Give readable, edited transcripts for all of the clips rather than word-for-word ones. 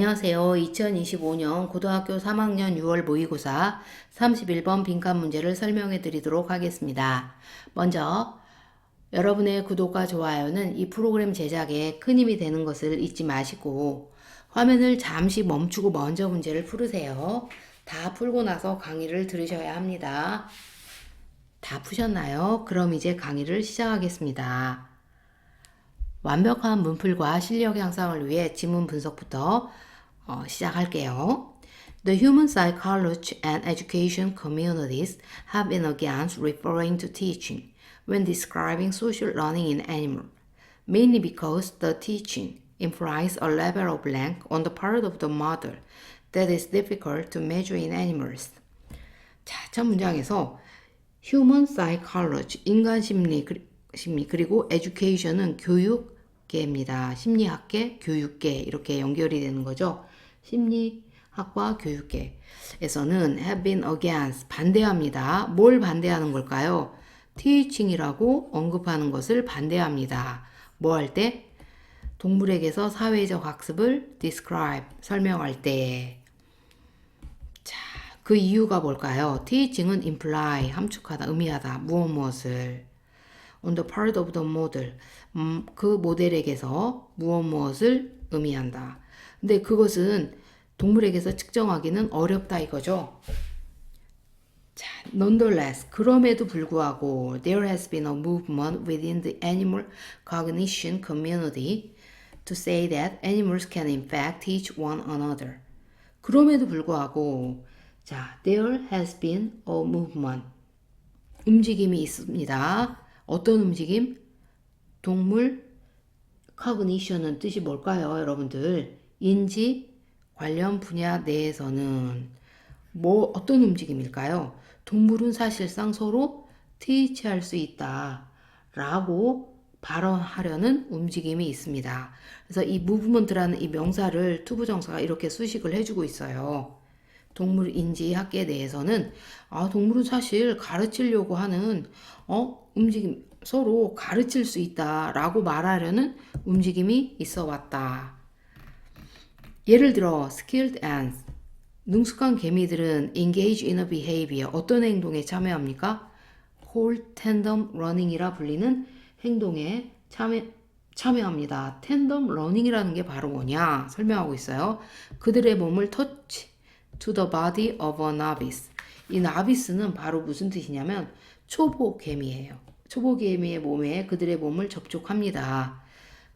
안녕하세요. 2025년 고등학교 3학년 6월 모의고사 31번 빈칸 문제를 설명해 드리도록 하겠습니다. 먼저 여러분의 구독과 좋아요는 이 프로그램 제작에 큰 힘이 되는 것을 잊지 마시고 화면을 잠시 멈추고 먼저 문제를 풀으세요. 다 풀고 나서 강의를 들으셔야 합니다. 다 푸셨나요? 그럼 이제 강의를 시작하겠습니다. 완벽한 문풀과 실력 향상을 위해 지문 분석부터 시작할게요. The human psychology and education communities have been against referring to teaching when describing social learning in animals, mainly because the teaching implies a level of blank on the part of the mother that is difficult to measure in animals. 자, 첫 문장에서 human psychology, 인간 심리 그리고 education은 교육계입니다. 심리학계, 교육계 이렇게 연결이 되는 거죠. 심리학과 교육계에서는 have been against 반대합니다. 뭘 반대하는 걸까요? teaching이라고 언급하는 것을 반대합니다. 뭐 할 때? 동물에게서 사회적 학습을 describe 설명할 때. 그 이유가 뭘까요? teaching은 imply, 함축하다, 의미하다, 무엇을 on the part of the model, 그 모델에게서 무엇을 의미한다. 근데 그것은 동물에게서 측정하기는 어렵다 이거죠. 자, nonetheless, 그럼에도 불구하고 there has been a movement within the animal cognition community to say that animals can in fact teach one another. 그럼에도 불구하고 자, there has been a movement. 움직임이 있습니다. 어떤 움직임? 동물 cognition은 뜻이 뭘까요, 여러분들? 인지 관련 분야 내에서는 어떤 움직임일까요? 동물은 사실상 서로 teach할 수 있다 라고 발언하려는 움직임이 있습니다. 그래서 이 movement라는 이 명사를 투부정사가 이렇게 수식을 해주고 있어요. 동물 인지 학계 내에서는 동물은 사실 가르치려고 하는 움직임 서로 가르칠 수 있다라고 말하려는 움직임이 있어 왔다. 예를 들어 skilled ants 능숙한 개미들은 engage in a behavior 어떤 행동에 참여합니까? whole tandem running이라 불리는 행동에 참여합니다. tandem running이라는 게 바로 뭐냐 설명하고 있어요. 그들의 몸을 touch to the body of a novice. 이 novice는 바로 무슨 뜻이냐면 초보 개미예요. 초보 개미의 몸에 그들의 몸을 접촉합니다.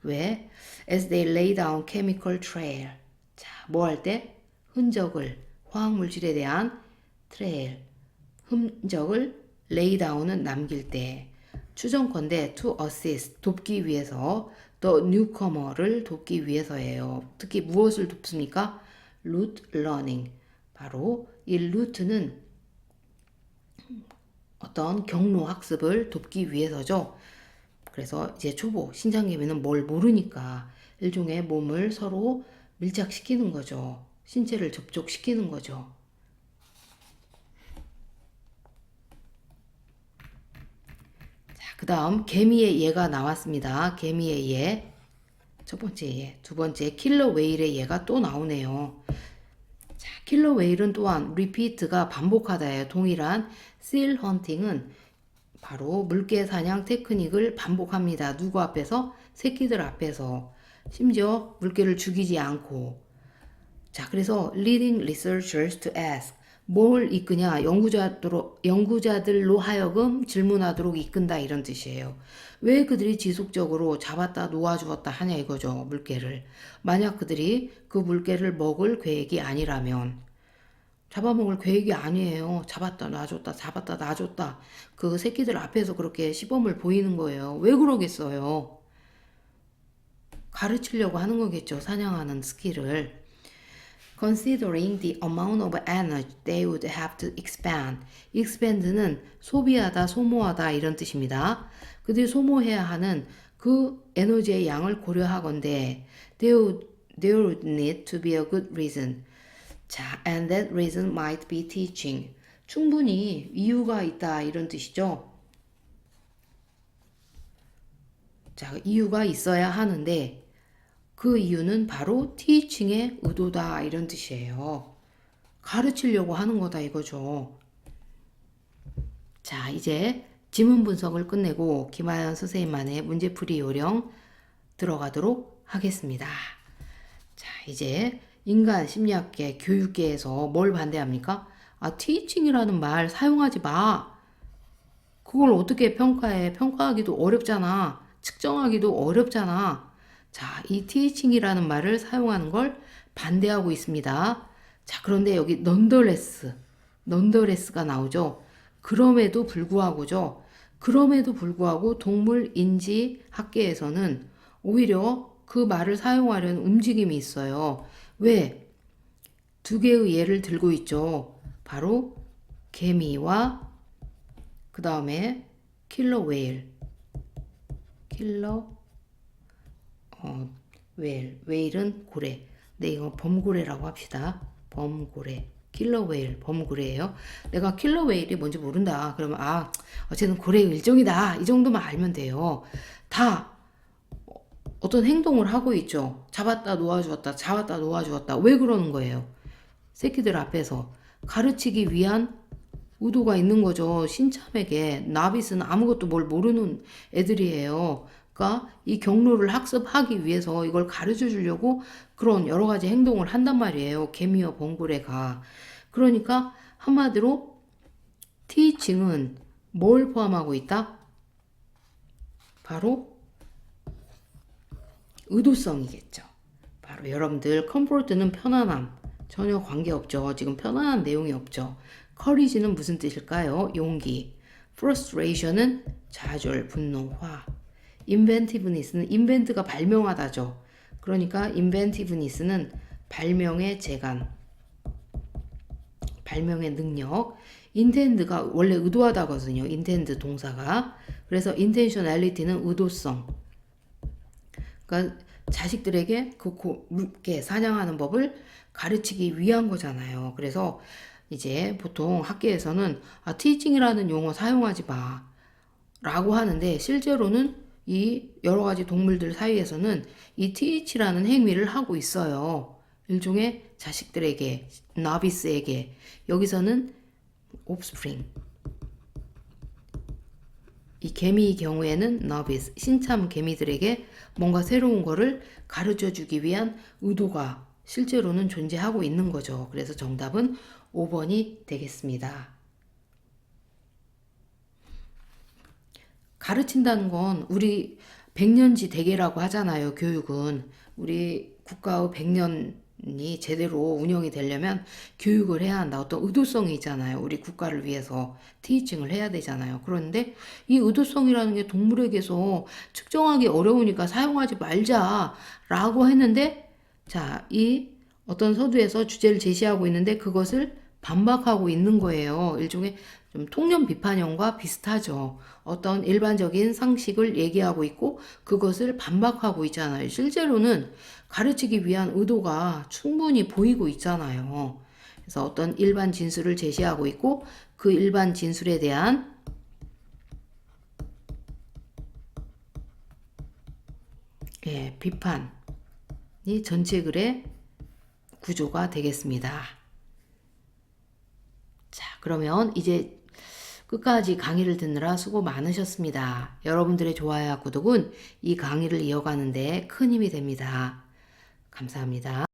왜? As they lay down chemical trail. 자, 뭐 할 때? 흔적을, 화학물질에 대한 trail, 흔적을 lay down은 남길 때. 추정컨대 to assist, 돕기 위해서 the newcomer를 돕기 위해서예요. 특히 무엇을 돕습니까? route learning. 바로 이 루트는 어떤 경로 학습을 돕기 위해서죠. 그래서 이제 초보 신장개미는 뭘 모르니까 일종의 몸을 서로 밀착시키는 거죠. 신체를 접촉시키는 거죠. 자, 그 다음 개미의 예가 나왔습니다. 개미의 예. 첫 번째 예. 두 번째 킬러 웨일의 예가 또 나오네요. 자, 킬러 웨일은 또한 repeat가 반복하다예요. 동일한 seal hunting은 바로 물개 사냥 테크닉을 반복합니다. 누구 앞에서? 새끼들 앞에서. 심지어 물개를 죽이지 않고. 자, 그래서 leading researchers to ask. 뭘 이끄냐? 연구자들로 하여금 질문하도록 이끈다 이런 뜻이에요. 왜 그들이 지속적으로 잡았다 놓아주었다 하냐 이거죠. 물개를. 만약 그들이 그 물개를 먹을 계획이 아니라면 잡아먹을 계획이 아니에요. 잡았다 놔줬다 잡았다 놔줬다. 그 새끼들 앞에서 그렇게 시범을 보이는 거예요. 왜 그러겠어요? 가르치려고 하는 거겠죠. 사냥하는 스킬을. Considering the amount of energy they would have to expend. expend는 소비하다, 소모하다 이런 뜻입니다. 그들이 소모해야 하는 그 에너지의 양을 고려하건대 there would need to be a good reason. 자, and that reason might be teaching. 충분히 이유가 있다 이런 뜻이죠. 자, 이유가 있어야 하는데 그 이유는 바로 teaching의 의도다 이런 뜻이에요. 가르치려고 하는 거다 이거죠. 자, 이제 지문 분석을 끝내고 김하연 선생님만의 문제풀이 요령 들어가도록 하겠습니다. 자, 이제 인간 심리학계 교육계에서 뭘 반대합니까? teaching이라는 말 사용하지 마. 그걸 어떻게 평가해? 평가하기도 어렵잖아. 측정하기도 어렵잖아. 자, 이 teaching이라는 말을 사용하는 걸 반대하고 있습니다. 자, 그런데 여기 nonetheless가 나오죠. 그럼에도 불구하고죠. 그럼에도 불구하고 동물인지 학계에서는 오히려 그 말을 사용하려는 움직임이 있어요. 왜? 두 개의 예를 들고 있죠. 바로 개미와 그 다음에 킬러 웨일. 웨일은 고래. 네, 이거 범고래라고 합시다. 범고래. 킬러 웨일, 범고래예요. 내가 킬러 웨일이 뭔지 모른다. 그러면 어쨌든 고래의 일종이다. 이 정도만 알면 돼요. 다 어떤 행동을 하고 있죠. 잡았다 놓아주었다. 잡았다 놓아주었다. 왜 그러는 거예요? 새끼들 앞에서 가르치기 위한 의도가 있는 거죠. 신참에게. 나빗은 아무것도 뭘 모르는 애들이에요. 그러니까 이 경로를 학습하기 위해서 이걸 가르쳐 주려고 그런 여러 가지 행동을 한단 말이에요. 개미와 범고래가. 그러니까 한마디로 teaching은 뭘 포함하고 있다? 바로 의도성이겠죠. 바로 여러분들 comfort는 편안함. 전혀 관계없죠. 지금 편안한 내용이 없죠. courage는 무슨 뜻일까요? 용기. frustration은 좌절, 분노, 화. inventiveness는 invent가 발명하다죠. 그러니까 inventiveness는 발명의 재간, 발명의 능력. intend가 원래 의도하다거든요. intend 동사가. 그래서 intentionality는 의도성. 그러니까 자식들에게 그 사냥하는 법을 가르치기 위한 거잖아요. 그래서 이제 보통 학계에서는 teaching이라는 용어 사용하지 마 라고 하는데 실제로는 이 여러 가지 동물들 사이에서는 이 teach라는 행위를 하고 있어요. 일종의 자식들에게, 나비스에게. 여기서는 offspring. 이 개미의 경우에는 나비스, 신참 개미들에게 뭔가 새로운 거를 가르쳐 주기 위한 의도가 실제로는 존재하고 있는 거죠. 그래서 정답은 5번이 되겠습니다. 가르친다는 건 우리 100년지 대계라고 하잖아요. 교육은. 우리 국가의 100년이 제대로 운영이 되려면 교육을 해야 한다. 어떤 의도성이 있잖아요. 우리 국가를 위해서 티칭을 해야 되잖아요. 그런데 이 의도성이라는 게 동물에게서 측정하기 어려우니까 사용하지 말자라고 했는데 자, 이 어떤 서두에서 주제를 제시하고 있는데 그것을 반박하고 있는 거예요. 일종의 좀 통념 비판형과 비슷하죠. 어떤 일반적인 상식을 얘기하고 있고 그것을 반박하고 있잖아요. 실제로는 가르치기 위한 의도가 충분히 보이고 있잖아요. 그래서 어떤 일반 진술을 제시하고 있고 그 일반 진술에 대한 비판이 전체 글의 구조가 되겠습니다. 자, 그러면 이제 끝까지 강의를 듣느라 수고 많으셨습니다. 여러분들의 좋아요와 구독은 이 강의를 이어가는데 큰 힘이 됩니다. 감사합니다.